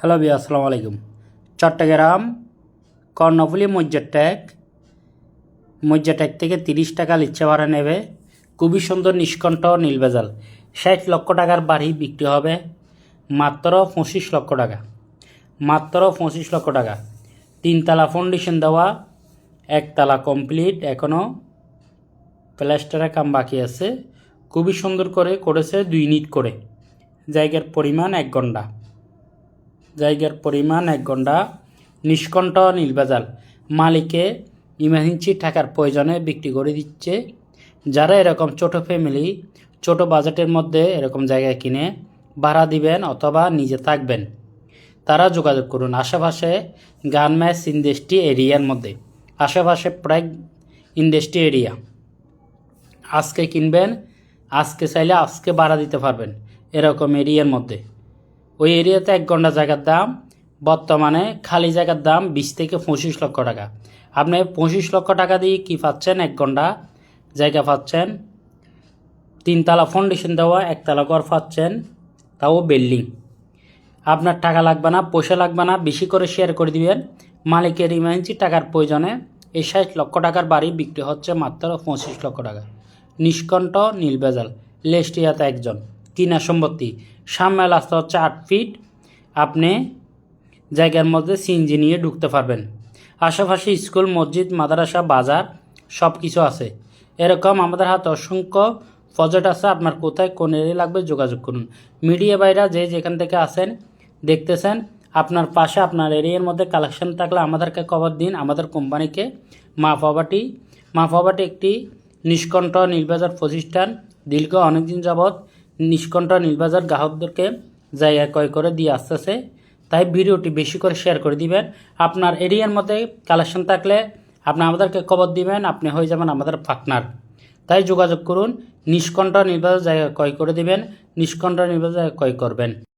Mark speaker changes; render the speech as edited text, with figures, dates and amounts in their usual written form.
Speaker 1: Hello ভাই, আসসালামু আলাইকুম। চট্টগ্রাম কর্ণফুলী মজ্জাটেক থেকে 30 টাকা লিচ্ছে ভাড়া নেবে। খুবই সুন্দর নিষ্কণ্ঠ নীলভেজাল 60 লক্ষ টাকার বাড়ি বিক্রি হবে মাত্র 25 লক্ষ টাকা। মাত্র 25 লক্ষ টাকা। 3তলা ফাউন্ডেশন দেওয়া, 1তলা কমপ্লিট, এখনও প্লাস্টারের কাম বাকি আছে। খুবই সুন্দর করে করেছে, 2 ইউনিট করে। জায়গার পরিমাণ 1 ঘন্টা। নিষ্কণ্ঠ নীলভেজাল। মালিকে ইমার্জেন্সি টাকার প্রয়োজনে বিক্রি করে দিচ্ছে। যারা এরকম ছোট ফ্যামিলি, ছোট বাজেটের মধ্যে এরকম জায়গা কিনে ভাড়া দিবেন অথবা নিজে থাকবেন, তারা যোগাযোগ করুন। আশেপাশে গার্মেন্টস ইন্ডাস্ট্রি এরিয়ার মধ্যে, আশেপাশে প্রায় ইন্ডাস্ট্রি এরিয়া। আজকে কিনবেন, আজকে চাইলে আজকে ভাড়া দিতে পারবেন এরকম এরিয়ার মধ্যে। ওই এরিয়াতে 1 ঘন্টা জায়গার দাম বর্তমানে খালি জায়গার দাম 20 থেকে 25 লক্ষ টাকা। আপনি 25 লক্ষ টাকা দিয়ে কি পাচ্ছেন? 1 ঘন্টা জায়গা পাচ্ছেন, 3তলা ফাউন্ডেশন দেওয়া, 1তলা ঘর পাচ্ছেন, তাও বিল্ডিং। আপনার টাকা লাগবে না, পয়সা লাগবে না, বেশি করে শেয়ার করে দিবেন। মালিকের ইমার্জেন্সি টাকার প্রয়োজনে এই 60 লক্ষ টাকার বাড়ি বিক্রি হচ্ছে মাত্র 25 লক্ষ টাকা। নিষ্কণ্ঠ নীলভেজাল, লেস্টিয়াতে একজন। কিনা সম্পত্তি, সামনে রাস্তা হচ্ছে 8 ফিট। আপনি জায়গার মধ্যে সিএনজি নিয়ে ঢুকতে পারবেন। আশেপাশে স্কুল, মসজিদ, মাদ্রাসা, বাজার সব কিছু আছে। এরকম আমাদের হাতে অসংখ্য প্রজেক্ট আছে। আপনার কোথায় কোন এরিয়া লাগবে যোগাযোগ করুন। মিডিয়া বাইরা যে যেখান থেকে আসেন দেখতেছেন, আপনার পাশে আপনার এরিয়ার মধ্যে কালেকশন থাকলে আমাদেরকে খবর দিন। আমাদের কোম্পানিকে মা প্রপার্টি একটি নিষ্কণ্ঠ নীলভেজাল প্রতিষ্ঠান। দীর্ঘ অনেকদিন যাবৎ নিষ্কণ্ঠ নীলভেজাল গ্রাহকদেরকে জায়গা ক্রয় করে দিয়ে আসতেছে। তাই ভিডিওটি বেশি করে শেয়ার করে দিবেন। আপনার এরিয়ার মধ্যে কালেকশন থাকলে আপনি আমাদেরকে খবর দিবেন, আপনি হয়ে যাবেন আমাদের পার্টনার। তাই যোগাযোগ করুন। নিষ্কণ্ঠ নীলভেজাল জায়গা ক্রয় করে দিবেন, নিষ্কণ্ঠ নীলভেজাল জায়গা ক্রয় করবেন।